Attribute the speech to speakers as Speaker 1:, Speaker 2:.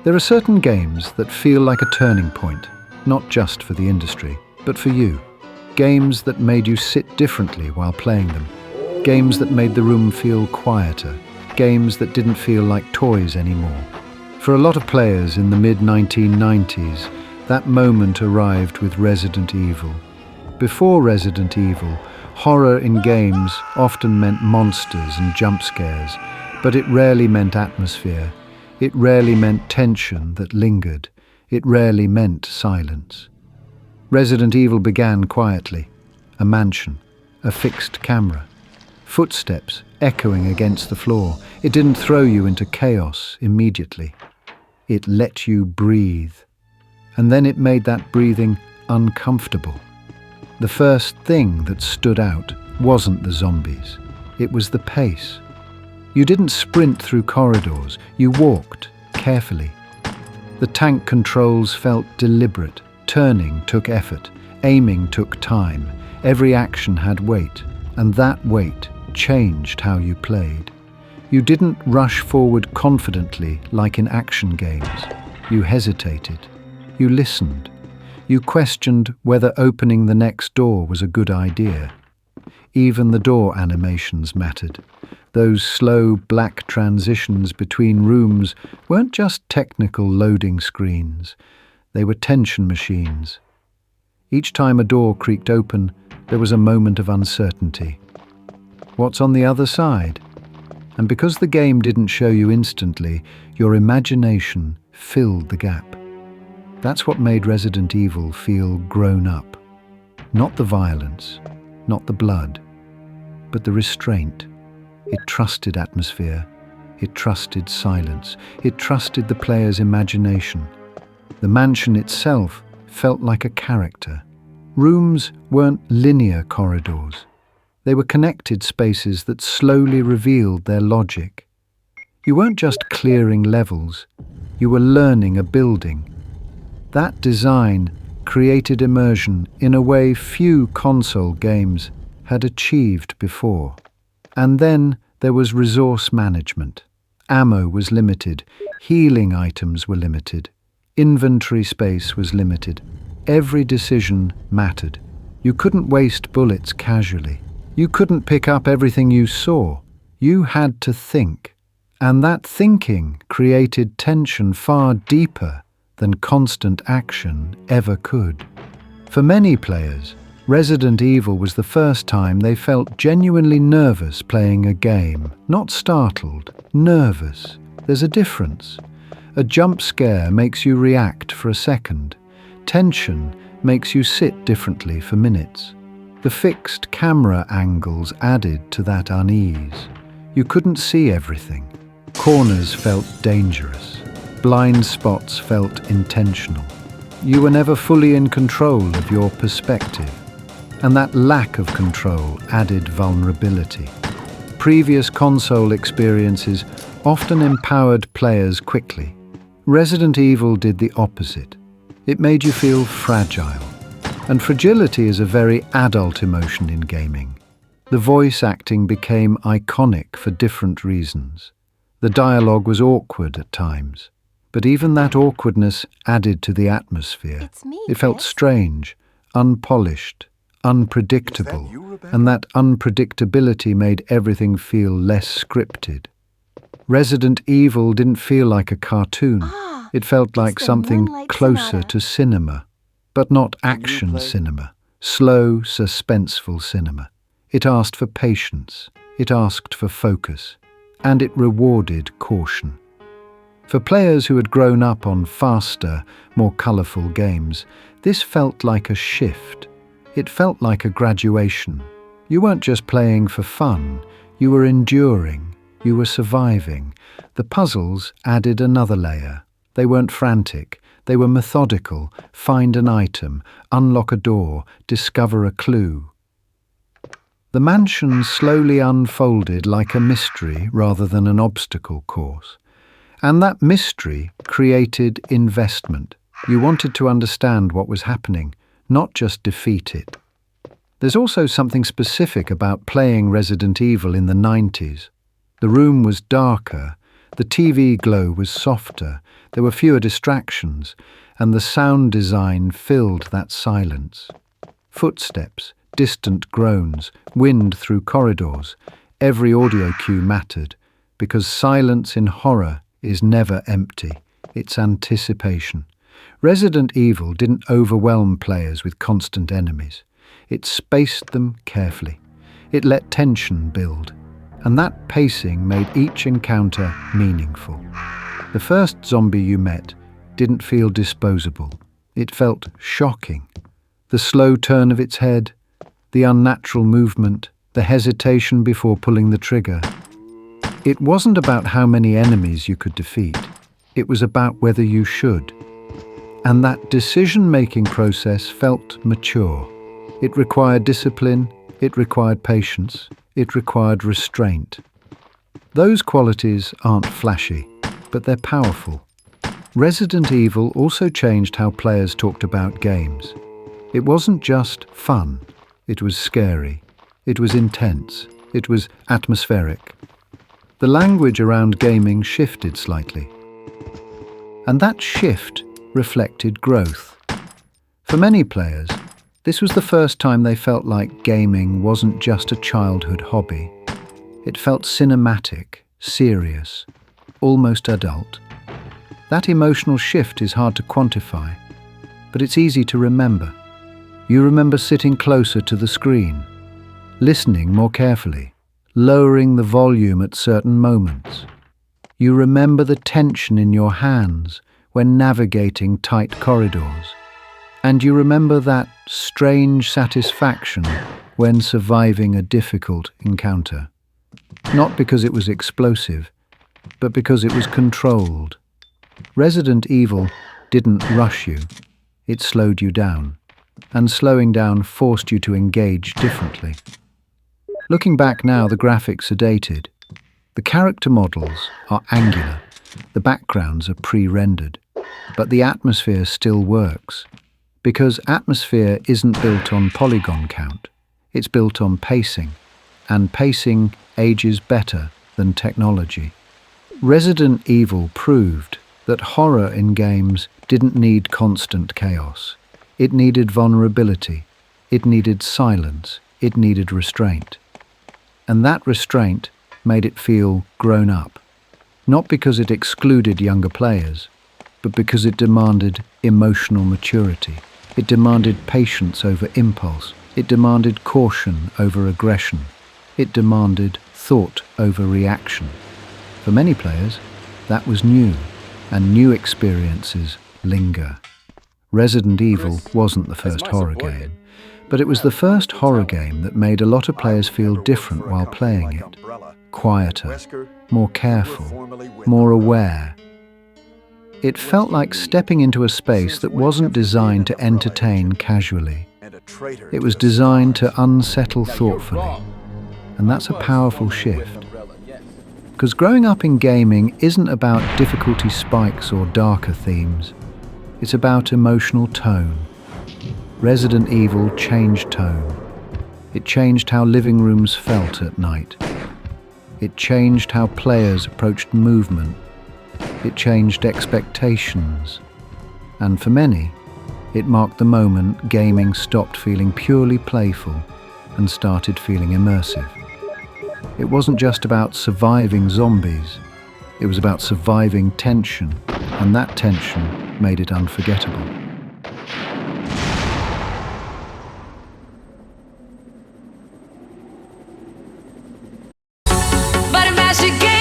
Speaker 1: There are certain games that feel like a turning point, not just for the industry, but for you. Games that made you sit differently while playing them. Games that made the room feel quieter. Games that didn't feel like toys anymore. For a lot of players in the mid-1990s, that moment arrived with Resident Evil. Before Resident Evil, horror in games often meant monsters and jump scares, but it rarely meant atmosphere. It rarely meant tension that lingered. It rarely meant silence. Resident Evil began quietly. A mansion, a fixed camera, footsteps echoing against the floor. It didn't throw you into chaos immediately. It let you breathe. And then it made that breathing uncomfortable. The first thing that stood out wasn't the zombies. It was the pace. You didn't sprint through corridors. You walked carefully. The tank controls felt deliberate. Turning took effort. Aiming took time. Every action had weight. And that weight changed how you played. You didn't rush forward confidently like in action games. You hesitated. You listened. You questioned whether opening the next door was a good idea. Even the door animations mattered. Those slow black transitions between rooms weren't just technical loading screens. They were tension machines. Each time a door creaked open, there was a moment of uncertainty. What's on the other side? And because the game didn't show you instantly, your imagination filled the gap. That's what made Resident Evil feel grown up. Not the violence, not the blood, but the restraint. It trusted atmosphere. It trusted silence. It trusted the player's imagination. The mansion itself felt like a character. Rooms weren't linear corridors. They were connected spaces that slowly revealed their logic. You weren't just clearing levels. You were learning a building. That design created immersion in a way few console games had achieved before. And then there was resource management. Ammo was limited. Healing items were limited. Inventory space was limited. Every decision mattered. You couldn't waste bullets casually. You couldn't pick up everything you saw. You had to think. And that thinking created tension far deeper than constant action ever could. For many players, Resident Evil was the first time they felt genuinely nervous playing a game. Not startled, nervous. There's a difference. A jump scare makes you react for a second. Tension makes you sit differently for minutes. The fixed camera angles added to that unease. You couldn't see everything. Corners felt dangerous. Blind spots felt intentional. You were never fully in control of your perspective. And that lack of control added vulnerability. Previous console experiences often empowered players quickly. Resident Evil did the opposite. It made you feel fragile. And fragility is a very adult emotion in gaming. The voice acting became iconic for different reasons. The dialogue was awkward at times. But even that awkwardness added to the atmosphere. It felt strange, unpolished, unpredictable, and that unpredictability made everything feel less scripted. Resident Evil didn't feel like a cartoon. It felt like something closer to cinema, but not action cinema, slow, suspenseful cinema. It asked for patience, it asked for focus, and it rewarded caution. For players who had grown up on faster, more colourful games, this felt like a shift. It felt like a graduation. You weren't just playing for fun, you were enduring, you were surviving. The puzzles added another layer. They weren't frantic, they were methodical. Find an item, unlock a door, discover a clue. The mansion slowly unfolded like a mystery rather than an obstacle course. And that mystery created investment. You wanted to understand what was happening, not just defeat it. There's also something specific about playing Resident Evil in the 90s. The room was darker, The TV glow was softer, there were fewer distractions, and the sound design filled that silence. Footsteps, distant groans, wind through corridors, every audio cue mattered, because silence in horror is never empty, it's anticipation. Resident Evil didn't overwhelm players with constant enemies. It spaced them carefully. It let tension build, and that pacing made each encounter meaningful. The first zombie you met didn't feel disposable. It felt shocking. The slow turn of its head, the unnatural movement, the hesitation before pulling the trigger. It wasn't about how many enemies you could defeat. It was about whether you should. And that decision-making process felt mature. It required discipline, it required patience, it required restraint. Those qualities aren't flashy, but they're powerful. Resident Evil also changed how players talked about games. It wasn't just fun, it was scary, it was intense, it was atmospheric. The language around gaming shifted slightly. And that shift reflected growth. For many players, this was the first time they felt like gaming wasn't just a childhood hobby. It felt cinematic, serious, almost adult. That emotional shift is hard to quantify, but it's easy to remember. You remember sitting closer to the screen, listening more carefully, lowering the volume at certain moments. You remember the tension in your hands when navigating tight corridors. And you remember that strange satisfaction when surviving a difficult encounter. Not because it was explosive, but because it was controlled. Resident Evil didn't rush you, it slowed you down. And slowing down forced you to engage differently. Looking back now, the graphics are dated. The character models are angular, the backgrounds are pre-rendered, but the atmosphere still works. Because atmosphere isn't built on polygon count, it's built on pacing, and pacing ages better than technology. Resident Evil proved that horror in games didn't need constant chaos. It needed vulnerability, it needed silence, it needed restraint. And that restraint made it feel grown up. Not because it excluded younger players, but because it demanded emotional maturity. It demanded patience over impulse. It demanded caution over aggression. It demanded thought over reaction. For many players, that was new, and new experiences linger. Resident Evil wasn't the first horror game, but it was the first horror game that made a lot of players feel different while playing it. Quieter, more careful, more aware. It felt like stepping into a space that wasn't designed to entertain casually. It was designed to unsettle thoughtfully. And that's a powerful shift. Because growing up in gaming isn't about difficulty spikes or darker themes. It's about emotional tone. Resident Evil changed tone. It changed how living rooms felt at night. It changed how players approached movement. It changed expectations. And for many, it marked the moment gaming stopped feeling purely playful and started feeling immersive. It wasn't just about surviving zombies. It was about surviving tension, and that tension made it unforgettable.
Speaker 2: But I should get